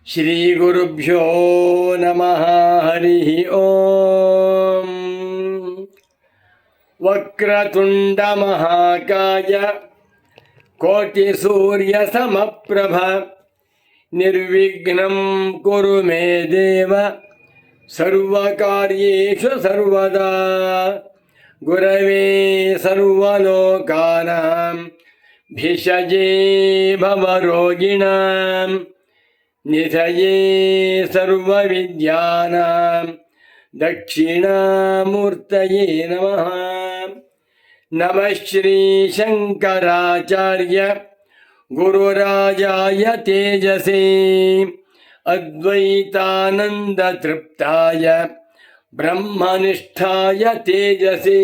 ಶ್ರೀಗುರುಭ್ಯೋ ನಮಃ. ಹರಿ ಓಂ. ವಕ್ರತುಂಡ ಮಹಾಕಾಯ ಕೋಟಿ ಸೂರ್ಯ ಸಮಪ್ರಭ ನಿರ್ವಿಘ್ನಂ ಕುರು ಮೇ ದೇವ ಸರ್ವಕಾರ್ಯೇಷು ಸರ್ವದಾ. ಗುರವೇ ಸರ್ವಲೋಕಾನಾಂ ಭಿಷಜೇ ಭವರೋಗಿಣಾಂ ನಿಧಯೇ ಸರ್ವವಿದ್ಯಾನಾಂ ದಕ್ಷಿಣಾಮೂರ್ತಯೇ ನಮಃ. ನಮಃ ಶ್ರೀ ಶಂಕರಾಚಾರ್ಯ ಗುರುರಾಜಾಯ ತೇಜಸೇ ಅದ್ವೈತಾನಂದ ತೃಪ್ತಾಯ ಬ್ರಹ್ಮನಿಷ್ಠಾಯ ತೇಜಸೇ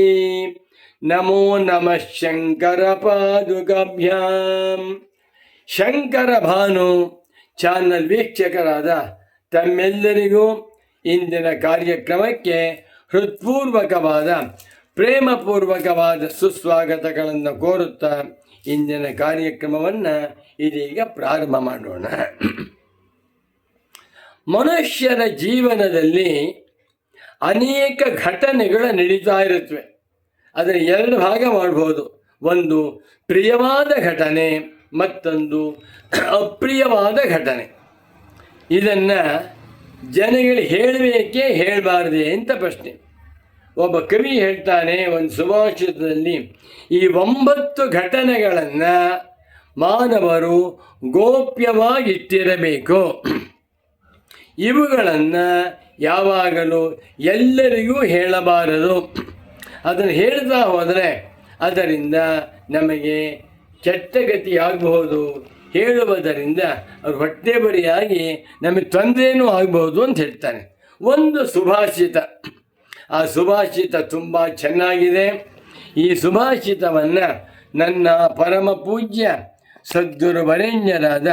ನಮೋ ನಮಃ ಶಂಕರ ಪಾದುಕಾಭ್ಯಾಂ. ಶಂಕರ ಭಾನು ಚಾನಲ್ ವೀಕ್ಷಕರಾದ ತಮ್ಮೆಲ್ಲರಿಗೂ ಇಂದಿನ ಕಾರ್ಯಕ್ರಮಕ್ಕೆ ಹೃತ್ಪೂರ್ವಕವಾದ ಪ್ರೇಮಪೂರ್ವಕವಾದ ಸುಸ್ವಾಗತಗಳನ್ನು ಕೋರುತ್ತಾ ಇಂದಿನ ಕಾರ್ಯಕ್ರಮವನ್ನು ಇದೀಗ ಪ್ರಾರಂಭ ಮಾಡೋಣ. ಮನುಷ್ಯರ ಜೀವನದಲ್ಲಿ ಅನೇಕ ಘಟನೆಗಳು ನಡೀತಾ ಇರುತ್ತವೆ. ಅದರ ಎರಡು ಭಾಗ ಮಾಡ್ಬೋದು. ಒಂದು ಪ್ರಿಯವಾದ ಘಟನೆ, ಮತ್ತೊಂದು ಅಪ್ರಿಯವಾದ ಘಟನೆ. ಇದನ್ನು ಜನಗಳು ಹೇಳಬೇಕೇ ಹೇಳಬಾರ್ದೆ ಅಂತ ಪ್ರಶ್ನೆ. ಒಬ್ಬ ಕವಿ ಹೇಳ್ತಾನೆ ಒಂದು ಸುಭಾಷಿತದಲ್ಲಿ, ಈ 9 ಘಟನೆಗಳನ್ನು ಮಾನವರು ಗೋಪ್ಯವಾಗಿಟ್ಟಿರಬೇಕು. ಇವುಗಳನ್ನು ಯಾವಾಗಲೂ ಎಲ್ಲರಿಗೂ ಹೇಳಬಾರದು. ಅದನ್ನು ಹೇಳ್ತಾ ಹೋದರೆ ಅದರಿಂದ ನಮಗೆ ಕೆಟ್ಟಗತಿಯಾಗಬಹುದು. ಹೇಳುವುದರಿಂದ ಅವ್ರು ಹೊಟ್ಟೆ ಬರಿಯಾಗಿ ನಮಗೆ ತೊಂದರೆನೂ ಆಗಬಹುದು ಅಂತ ಹೇಳ್ತಾನೆ. ಒಂದು ಸುಭಾಷಿತ, ಆ ಸುಭಾಷಿತ ತುಂಬ ಚೆನ್ನಾಗಿದೆ. ಈ ಸುಭಾಷಿತವನ್ನು ನನ್ನ ಪರಮ ಪೂಜ್ಯ ಸದ್ಗುರು ವರೆಣ್ಯರಾದ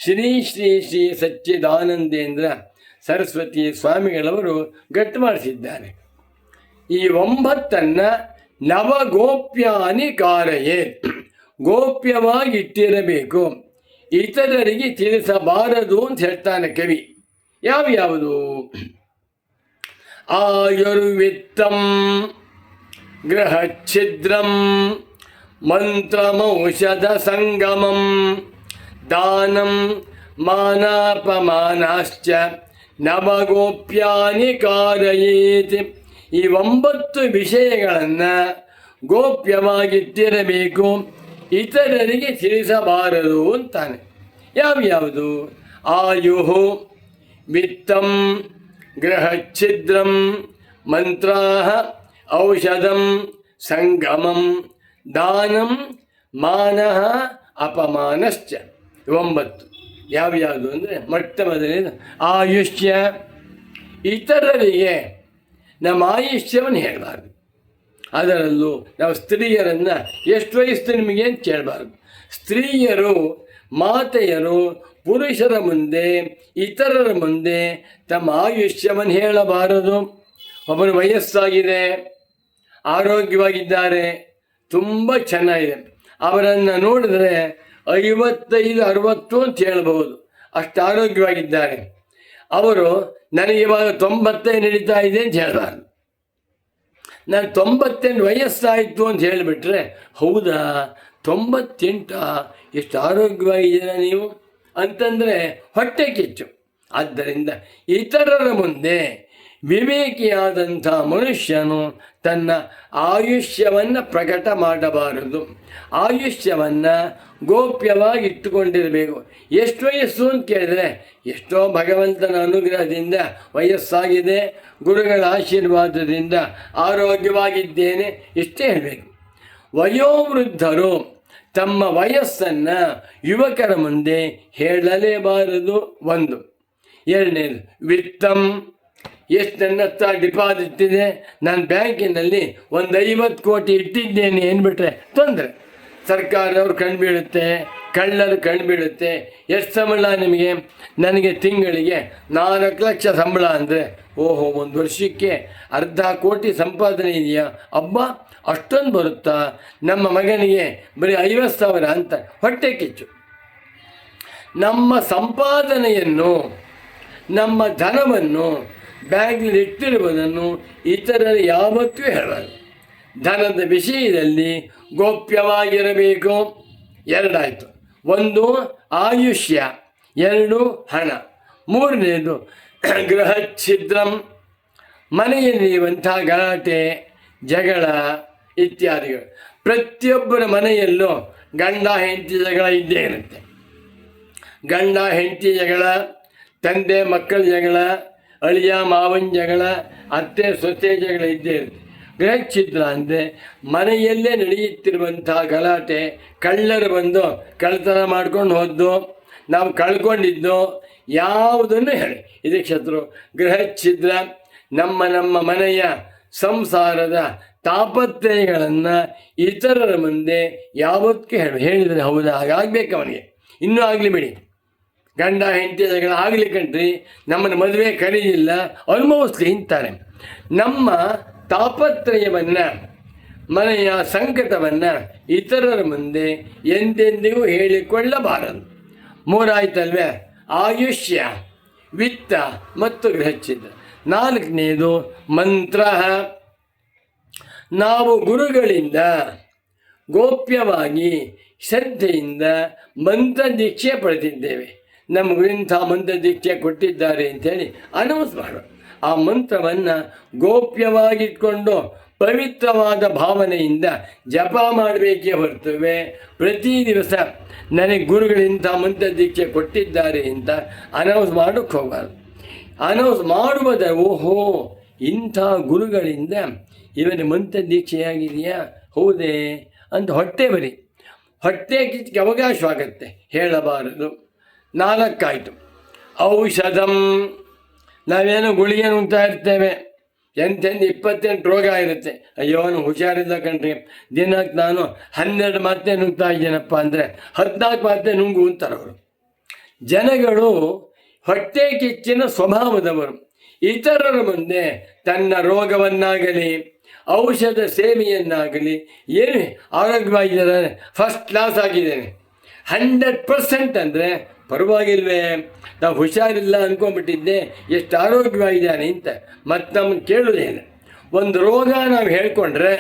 ಶ್ರೀ ಶ್ರೀ ಶ್ರೀ ಸಚ್ಚಿದಾನಂದೇಂದ್ರ ಸರಸ್ವತಿ ಸ್ವಾಮಿಗಳವರು ಗಟ್ಟು ಮಾಡಿಸಿದ್ದಾರೆ. ಈ 9 ನವಗೋಪ್ಯಾನಿ ಕಾರಯೇತ್, ಗೋಪ್ಯವಾಗಿಟ್ಟಿರಬೇಕು, ಇತರರಿಗೆ ತಿಳಿಸಬಾರದು ಅಂತ ಹೇಳ್ತಾನೆ ಕವಿ. ಯಾವ್ಯಾವುದು? ಆಯುರ್ವಿತ್ತಂ ಗೃಹಚ್ಛಿದ್ರಂ ಮಂತ್ರಮೌಷಧ ಸಂಗಮಂ ದಾನಂ ಮಾನಾಪಮಾನಾಶ್ಚ ನವಗೋಪ್ಯಾನಿ ಕಾರಯೇತ್. ಈ 9 ವಿಷಯಗಳನ್ನು ಗೋಪ್ಯವಾಗಿಟ್ಟಿರಬೇಕು, ಇತರರಿಗೆ ತಿಳಿಸಬಾರದು ಅಂತಾನೆ. ಯಾವ್ಯಾವುದು? ಆಯುಹು ವಿತ್ತಂ ಗೃಹಚ್ಛಿದ್ರಂ ಮಂತ್ರಾಹ ಔಷಧಂ ಸಂಗಮಂ ದಾನಂ ಮಾನಃ ಅಪಮಾನಶ್ಚ. 9 ಯಾವ್ಯಾವುದು ಅಂದರೆ, ಮೊಟ್ಟ ಮೊದಲನೇದು ಆಯುಷ್ಯ. ಇತರರಿಗೆ ನಮ್ಮ ಆಯುಷ್ಯವನ್ನು ಹೇಳಬಾರ್ದು. ಅದರಲ್ಲೂ ನಾವು ಸ್ತ್ರೀಯರನ್ನು ಎಷ್ಟು ವಯಸ್ಸು ನಿಮಗೆ ಅಂತ ಕೇಳಬಾರ್ದು. ಸ್ತ್ರೀಯರು, ಮಾತೆಯರು ಪುರುಷರ ಮುಂದೆ, ಇತರರ ಮುಂದೆ ತಮ್ಮ ಆಯುಷ್ಯವನ್ನು ಹೇಳಬಾರದು. ಒಬ್ಬರು ವಯಸ್ಸಾಗಿದೆ, ಆರೋಗ್ಯವಾಗಿದ್ದಾರೆ, ತುಂಬ ಚೆನ್ನಾಗಿದೆ, ಅವರನ್ನು ನೋಡಿದ್ರೆ 55-60 ಅಂತ ಹೇಳಬಹುದು, ಅಷ್ಟು ಆರೋಗ್ಯವಾಗಿದ್ದಾರೆ. ಅವರು ನನಗೆ ಇವಾಗ 90 ನಡೀತಾ ಇದೆ ಅಂತ ಹೇಳಬಾರ್ದು. ನಾನು 98 ವಯಸ್ಸಾಯಿತು ಅಂತ ಹೇಳಿಬಿಟ್ರೆ, ಹೌದಾ 98 ಎಷ್ಟು ಆರೋಗ್ಯವಾಗಿದ್ದೀರಾ ನೀವು ಅಂತಂದರೆ ಹೊಟ್ಟೆ ಕಿಚ್ಚು. ಆದ್ದರಿಂದ ಇತರರ ಮುಂದೆ ವಿವೇಕಿಯಾದಂಥ ಮನುಷ್ಯನು ತನ್ನ ಆಯುಷ್ಯವನ್ನು ಪ್ರಕಟ ಮಾಡಬಾರದು. ಆಯುಷ್ಯವನ್ನು ಗೋಪ್ಯವಾಗಿ ಇಟ್ಟುಕೊಂಡಿರಬೇಕು. ಎಷ್ಟು ವಯಸ್ಸು ಅಂತ ಕೇಳಿದರೆ, ಎಷ್ಟೋ ಭಗವಂತನ ಅನುಗ್ರಹದಿಂದ ವಯಸ್ಸಾಗಿದೆ, ಗುರುಗಳ ಆಶೀರ್ವಾದದಿಂದ ಆರೋಗ್ಯವಾಗಿದ್ದೇನೆ, ಇಷ್ಟೇ ಹೇಳಬೇಕು. ವಯೋವೃದ್ಧರು ತಮ್ಮ ವಯಸ್ಸನ್ನು ಯುವಕರ ಮುಂದೆ ಹೇಳಲೇಬಾರದು. 1. 2ನೇದು ವಿತ್ತಂ. ಎಷ್ಟು ನನ್ನ ಹತ್ರ ಡಿಪಾಸಿಟ್ ಇದೆ, ನಾನು ಬ್ಯಾಂಕಿನಲ್ಲಿ ಒಂದು 50 ಕೋಟಿ ಇಟ್ಟಿದ್ದೇನೆ ಏನ್ಬಿಟ್ರೆ ತೊಂದರೆ. ಸರ್ಕಾರದವ್ರು ಕಣ್ಬೀಳುತ್ತೆ, ಕಳ್ಳರು ಕಣ್ಬೀಳುತ್ತೆ. ಎಷ್ಟು ಸಂಬಳ ನಿಮಗೆ? ನನಗೆ ತಿಂಗಳಿಗೆ 4 ಲಕ್ಷ ಸಂಬಳ ಅಂದರೆ, ಓಹೋ 1 ವರ್ಷಕ್ಕೆ 1/2 ಕೋಟಿ ಸಂಪಾದನೆ ಇದೆಯಾ? ಅಬ್ಬಾ ಅಷ್ಟೊಂದು ಬರುತ್ತಾ? ನಮ್ಮ ಮಗನಿಗೆ ಬರೀ 50,000 ಅಂತ ಹೊಟ್ಟೆ ಕಿಚ್ಚು. ನಮ್ಮ ಸಂಪಾದನೆಯನ್ನು ನಮ್ಮ ಧನವನ್ನು ಬ್ಯಾಂಕ್ನಲ್ಲಿ ಇಟ್ಟಿರುವುದನ್ನು ಇತರರು ಯಾವತ್ತೂ ಹೇಳಬಾರದು. ಧನದ ವಿಷಯದಲ್ಲಿ ಗೋಪ್ಯವಾಗಿರಬೇಕು. ಎರಡಾಯಿತು. ಒಂದು ಆಯುಷ್ಯ, ಎರಡು ಹಣ, ಮೂರನೇದು ಗೃಹ ಛಿದ್ರಂ, ಮನೆಯಲ್ಲಿರುವಂಥ ಗಲಾಟೆ ಜಗಳ ಇತ್ಯಾದಿಗಳು. ಪ್ರತಿಯೊಬ್ಬರ ಮನೆಯಲ್ಲೂ ಗಂಡ ಹೆಂಡತಿ ಜಗಳ ಇದ್ದೇ ಇರುತ್ತೆ. ಗಂಡ ಹೆಂಡತಿ ಜಗಳ, ತಂದೆ ಮಕ್ಕಳ ಜಗಳ, ಅಳಿಯ ಮಾವನ ಜಗಳ, ಅತ್ತೆ ಸೊಸೆ ಜಗಳ ಇದ್ದೇ ಇರುತ್ತೆ. ಗೃಹಛಿದ್ರ ಅಂದರೆ ಮನೆಯಲ್ಲೇ ನಡೆಯುತ್ತಿರುವಂಥ ಗಲಾಟೆ, ಕಳ್ಳರು ಬಂದು ಕಳ್ಳತನ ಮಾಡ್ಕೊಂಡು ಹೋದ್ದು, ನಾವು ಕಳ್ಕೊಂಡಿದ್ದು ಯಾವುದನ್ನು ಹೇಳಿ ಇದಕ್ಕೆ ಶತ್ರು. ಗೃಹಛಿದ್ರ ನಮ್ಮ ಮನೆಯ ಸಂಸಾರದ ತಾಪತ್ರಯಗಳನ್ನು ಇತರರ ಮುಂದೆ ಯಾವತ್ತೂ ಹೇಳಿದರೆ ಹೌದಾ ಹಾಗಾಗಬೇಕು ಅವನಿಗೆ, ಇನ್ನೂ ಆಗಲಿ ಬಿಡಿ. ಗಂಡ ಹೆಂಡತಿ ಜಗಳ ಆಗಲಿ ಕಣ್ರಿ, ನಮ್ಮನ್ನು ಮದುವೆ ಕರೀಲಿಲ್ಲ ಅನುಭವಿಸ್ಲಿ ಅಂತಾರೆ. ನಮ್ಮ ತಾಪತ್ರಯವನ್ನು, ಮನೆಯ ಸಂಕಟವನ್ನು ಇತರರ ಮುಂದೆ ಎಂದೆಂದಿಗೂ ಹೇಳಿಕೊಳ್ಳಬಾರದು. ಮೂರಾಯ್ತಲ್ವೇ, ಆಯುಷ್ಯ, ವಿತ್ತ ಮತ್ತು ಗೃಹಚ್ಛಿದ್ರ. ನಾಲ್ಕನೇದು ಮಂತ್ರ. ನಾವು ಗುರುಗಳಿಂದ ಗೋಪ್ಯವಾಗಿ ಶ್ರದ್ಧೆಯಿಂದ ಮಂತ್ರ ದೀಕ್ಷೆ ಪಡೆದಿದ್ದೇವೆ, ನಮಗಿಂಥ ಮಂತ್ರ ದೀಕ್ಷೆ ಕೊಟ್ಟಿದ್ದಾರೆ ಅಂಥೇಳಿ ಅನೌನ್ಸ್ ಮಾಡೋದು. ಆ ಮಂತ್ರವನ್ನು ಗೋಪ್ಯವಾಗಿಟ್ಕೊಂಡು ಪವಿತ್ರವಾದ ಭಾವನೆಯಿಂದ ಜಪ ಮಾಡಬೇಕೇ ಹೊರತುವೆ ಪ್ರತಿ ದಿವಸ ನನಗೆ ಗುರುಗಳಿಂದ ಮಂತ್ರ ದೀಕ್ಷೆ ಕೊಟ್ಟಿದ್ದಾರೆ ಅಂತ ಅನೌನ್ಸ್ ಮಾಡೋಕ್ಕೆ ಹೋಗಬಾರ್ದು. ಅನೌನ್ಸ್ ಮಾಡುವುದ ಓಹೋ ಇಂಥ ಗುರುಗಳಿಂದ ಇವನ ಮಂತ್ರ ದೀಕ್ಷೆಯಾಗಿದೆಯಾ, ಹೌದೇ ಅಂತ ಹೊಟ್ಟೆ ಕಿಚ್ಚಿಗೆ ಅವಕಾಶವಾಗತ್ತೆ, ಹೇಳಬಾರದು. ನಾಲ್ಕಾಯಿತು ಔಷಧಂ. ನಾವೇನೋ ಗುಳಿಗೆ ನುಂಗ್ತಾ ಇರ್ತೇವೆ, ಎಂತೆಂದು 28 ರೋಗ ಇರುತ್ತೆ. ಅಯ್ಯೋ ನಾನು ಹುಷಾರಿಲ್ಲ ಕಣ್ರಿ, ದಿನಕ್ಕೆ ನಾನು 12 ಮಾತ್ರೆ ನುಂಗ್ತಾ ಇದ್ದೇನಪ್ಪ ಅಂದರೆ 14 ಮಾತ್ರೆ ನುಂಗು ಅಂತಾರೆ ಅವರು. ಜನಗಳು ಹೊಟ್ಟೆ ಕಿಚ್ಚಿನ ಸ್ವಭಾವದವರು. ಇತರರ ಮುಂದೆ ತನ್ನ ರೋಗವನ್ನಾಗಲಿ ಔಷಧ ಸೇವೆಯನ್ನಾಗಲಿ ಏನು ಆರೋಗ್ಯವಾಗಿದ್ದಾರೆ, ಫಸ್ಟ್ ಕ್ಲಾಸ್ ಆಗಿದ್ದೇನೆ 100% ಅಂದರೆ ಪರವಾಗಿಲ್ವೇ, ನಾವು ಹುಷಾರಿಲ್ಲ ಅಂದ್ಕೊಂಡ್ಬಿಟ್ಟಿದ್ದೆ, ಎಷ್ಟು ಆರೋಗ್ಯವಾಗಿದ್ದಾನೆ ಅಂತ ಮತ್ತು ನಮ್ಮನ್ನು ಕೇಳೋದೇನು. ಒಂದು ರೋಗ ನಾವು ಹೇಳ್ಕೊಂಡ್ರೆ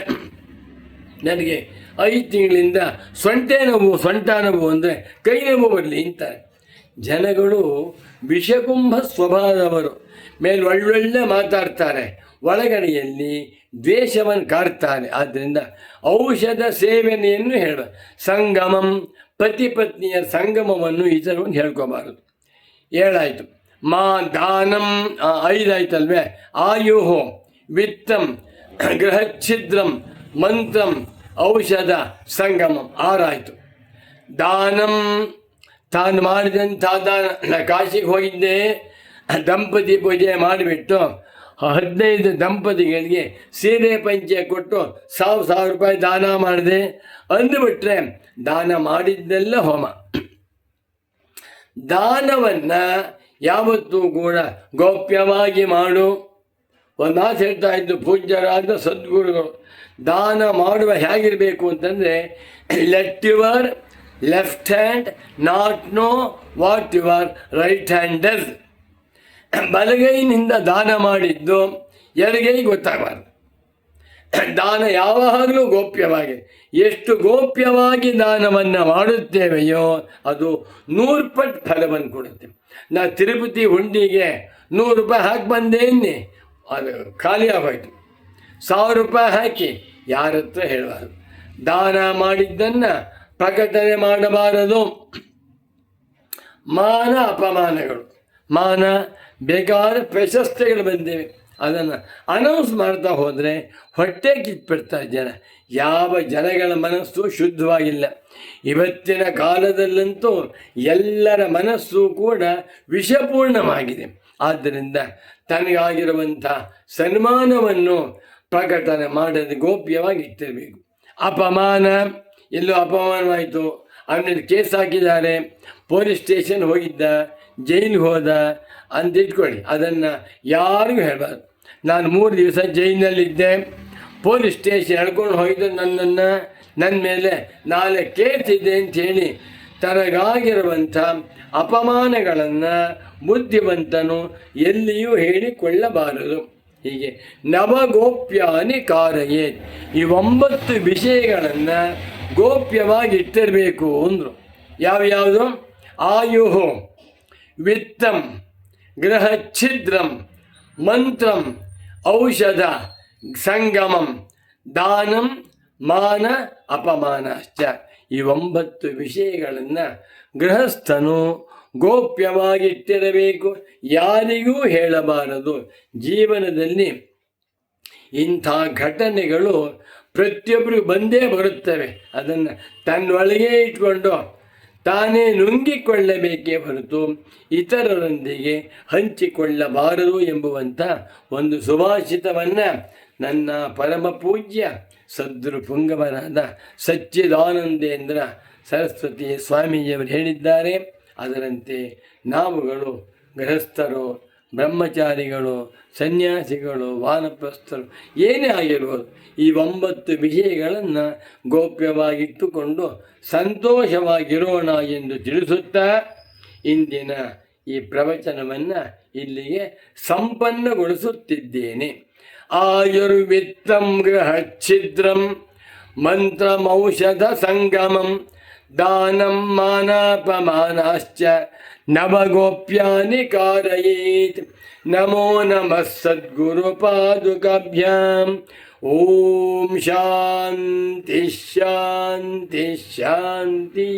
ನನಗೆ 5 ತಿಂಗಳಿಂದ ಸೊಂಟ ನೋವು ಅಂದರೆ ಕೈ ನೋವು ಬರಲಿ ಅಂತಾರೆ. ಜನಗಳು ವಿಷಕುಂಭ ಸ್ವಭಾವದವರು. ಮೇಲೆ ಒಳ್ಳೊಳ್ಳೆ ಮಾತಾಡ್ತಾರೆ, ಒಳಗಡೆಯಲ್ಲಿ ದ್ವೇಷವನ್ನು ಕಾಡ್ತಾರೆ. ಆದ್ದರಿಂದ ಔಷಧ ಸೇವನೆಯನ್ನು ಹೇಳ. ಸಂಗಮಂ, ಪತಿ ಪತ್ನಿಯ ಸಂಗಮವನ್ನು ಇತರರು ಹೇಳ್ಕೋಬಾರದು. 7 ಆಯಿತು. ಮಾ ದಾನಂ. 5 ಆಯ್ತಲ್ವೇ, ಆಯುಹೋ, ವಿತ್ತಂ, ಗೃಹಚ್ಛಿದ್ರಂ, ಮಂತ್ರಂ, ಔಷಧ, ಸಂಗಮಂ. 6 ಆಯಿತು. ದಾನಂ, ತಾನು ಮಾಡಿದಂಥ ದಾನ. ಕಾಶಿಗೆ ಹೋಗಿದ್ದೆ, ದಂಪತಿ ಪೂಜೆ ಮಾಡಿಬಿಟ್ಟು 15 ದಂಪತಿಗಳಿಗೆ ಸೀರೆ ಪಂಚೆ ಕೊಟ್ಟು 1,000 ರೂಪಾಯಿ ದಾನ ಮಾಡಿದೆ ಅಂದುಬಿಟ್ರೆ ದಾನ ಮಾಡಿದ್ದೆಲ್ಲ ಹೋಮ. ದಾನವನ್ನು ಯಾವತ್ತೂ ಕೂಡ ಗೌಪ್ಯವಾಗಿ ಮಾಡು. ಒಂದು ಮಾತು ಹೇಳ್ತಾ ಇದ್ದು ಪೂಜ್ಯರಾದ ಸದ್ಗುರುಗಳು, ದಾನ ಮಾಡುವ ಹೇಗಿರಬೇಕು ಅಂತಂದರೆ, let your left hand not know what your right hand does. ಬಲಗೈನಿಂದ ದಾನ ಮಾಡಿದ್ದು ಎಡಗೈ ಗೊತ್ತಾಗಬಾರ್ದು. ದಾನ ಯಾವಾಗಲೂ ಗೋಪ್ಯವಾಗಿದೆ. ಎಷ್ಟು ಗೋಪ್ಯವಾಗಿ ದಾನವನ್ನು ಮಾಡುತ್ತೇವೆಯೋ ಅದು 100 ಪಟ್ಟು ಫಲವನ್ನು ಕೊಡುತ್ತೆ. ನಾ ತಿರುಪತಿ ಹುಂಡಿಗೆ 100 ರೂಪಾಯಿ ಹಾಕಿ ಬಂದೇನೆ, ಅದು ಖಾಲಿ ಆಗೋಯ್ತು. 1,000 ರೂಪಾಯಿ ಹಾಕಿ ಯಾರ ಹತ್ರ ಹೇಳಬಾರದು. ದಾನ ಮಾಡಿದ್ದನ್ನು ಪ್ರಕಟಣೆ ಮಾಡಬಾರದು. ಮಾನ ಅಪಮಾನಗಳು. ಮಾನ ಬೇಕಾದ ಪ್ರಶಸ್ತಿಗಳು ಬಂದಿವೆ, ಅದನ್ನು ಅನೌನ್ಸ್ ಮಾಡ್ತಾ ಹೋದರೆ ಹೊಟ್ಟೆ ಕಿತ್ಬಿಡ್ತಾರೆ ಜನ. ಯಾವ ಜನಗಳ ಮನಸ್ಸು ಶುದ್ಧವಾಗಿಲ್ಲ. ಇವತ್ತಿನ ಕಾಲದಲ್ಲಂತೂ ಎಲ್ಲರ ಮನಸ್ಸು ಕೂಡ ವಿಷಪೂರ್ಣವಾಗಿದೆ. ಆದ್ದರಿಂದ ತನಗಾಗಿರುವಂಥ ಸನ್ಮಾನವನ್ನು ಪ್ರಕಟಣೆ ಮಾಡದೆ ಗೋಪ್ಯವಾಗಿ ಇಟ್ಟಿರಬೇಕು. ಅಪಮಾನ, ಎಲ್ಲೋ ಅಪಮಾನವಾಯಿತು, ಅವನಲ್ಲಿ ಕೇಸ್ ಹಾಕಿದ್ದಾರೆ, ಪೊಲೀಸ್ ಸ್ಟೇಷನ್ ಹೋಗಿದ್ದ, ಜೈಲಿಗೆ ಹೋದ ಅಂತ ಇಟ್ಕೊಳ್ಳಿ, ಅದನ್ನು ಯಾರಿಗೂ ಹೇಳಬಾರ್ದು. ನಾನು 3 ದಿವಸ ಜೈಲಿನಲ್ಲಿದ್ದೆ, ಪೊಲೀಸ್ ಸ್ಟೇಷನ್ ಎಳ್ಕೊಂಡು ಹೋಗಿದ್ದು ನನ್ನ ಮೇಲೆ ನಾಳೆ ಕೇಸ್ ಇದೆ ಅಂಥೇಳಿ ತನಗಾಗಿರುವಂಥ ಅಪಮಾನಗಳನ್ನು ಬುದ್ಧಿವಂತನು ಎಲ್ಲಿಯೂ ಹೇಳಿಕೊಳ್ಳಬಾರದು. ಹೀಗೆ ನವಗೋಪ್ಯಾನಿ ಕಾರಯೇ, ಈ 9 ವಿಷಯಗಳನ್ನು ಗೋಪ್ಯವಾಗಿ ಇಟ್ಟಿರಬೇಕು ಅಂದರು. ಯಾವ್ಯಾವುದು? ಆಯುಹು, ವಿತ್ತಂ, ಗೃಹಚ್ಛಿದ್ರಂ, ಮಂತ್ರಂ, ಔಷಧ, ಸಂಗಮಂ, ದಾನಂ, ಮಾನ ಅಪಮಾನಶ್ಚ. ಈ 9 ವಿಷಯಗಳನ್ನು ಗೃಹಸ್ಥನು ಗೋಪ್ಯವಾಗಿಟ್ಟಿರಬೇಕು, ಯಾರಿಗೂ ಹೇಳಬಾರದು. ಜೀವನದಲ್ಲಿ ಇಂಥ ಘಟನೆಗಳು ಪ್ರತಿಯೊಬ್ಬರಿಗೂ ಬಂದೇ ಬರುತ್ತವೆ. ಅದನ್ನು ತನ್ನೊಳಗೆ ಇಟ್ಕೊಂಡು ತಾನೇ ನುಂಗಿಕೊಳ್ಳಬೇಕೇ ಹೊರತು ಇತರರೊಂದಿಗೆ ಹಂಚಿಕೊಳ್ಳಬಾರದು ಎಂಬುವಂಥ ಒಂದು ಸುಭಾಷಿತವನ್ನು ನನ್ನ ಪರಮ ಪೂಜ್ಯ ಸದ್ಗುರು ಪುಂಗವರಾದ ಸಚ್ಚಿದಾನಂದೇಂದ್ರ ಸರಸ್ವತಿ ಸ್ವಾಮೀಜಿಯವರು ಹೇಳಿದ್ದಾರೆ. ಅದರಂತೆ ನಾವುಗಳು ಗೃಹಸ್ಥರು, ಬ್ರಹ್ಮಚಾರಿಗಳು, ಸನ್ಯಾಸಿಗಳು, ವಾನಪ್ರಸ್ಥರು ಏನೇ ಆಗಿರ್ಬೋದು, ಈ 9 ವಿಷಯಗಳನ್ನು ಗೋಪ್ಯವಾಗಿಟ್ಟುಕೊಂಡು ಸಂತೋಷವಾಗಿರೋಣ ಎಂದು ತಿಳಿಸುತ್ತಾ ಇಂದಿನ ಈ ಪ್ರವಚನವನ್ನು ಇಲ್ಲಿಗೆ ಸಂಪನ್ನಗೊಳಿಸುತ್ತಿದ್ದೇನೆ. ಆಯುರ್ವಿತ್ತಂ ಗೃಹಚ್ಛಿದ್ರಂ ಮಂತ್ರಮೌಷಧ ಸಂಗಮಂ ದಾನಂ ಮಾನಾಪಮಾನಾಶ್ಚ ನವಗೋಪ್ಯಾನಿ ಕಾರಯೇತ್. ನಮೋ ನಮಃ ಸದ್ಗುರುಪಾದುಕಾಭ್ಯಾಂ. ಓಂ ಶಾಂತಿ ಶಾಂತಿ ಶಾಂತಿ.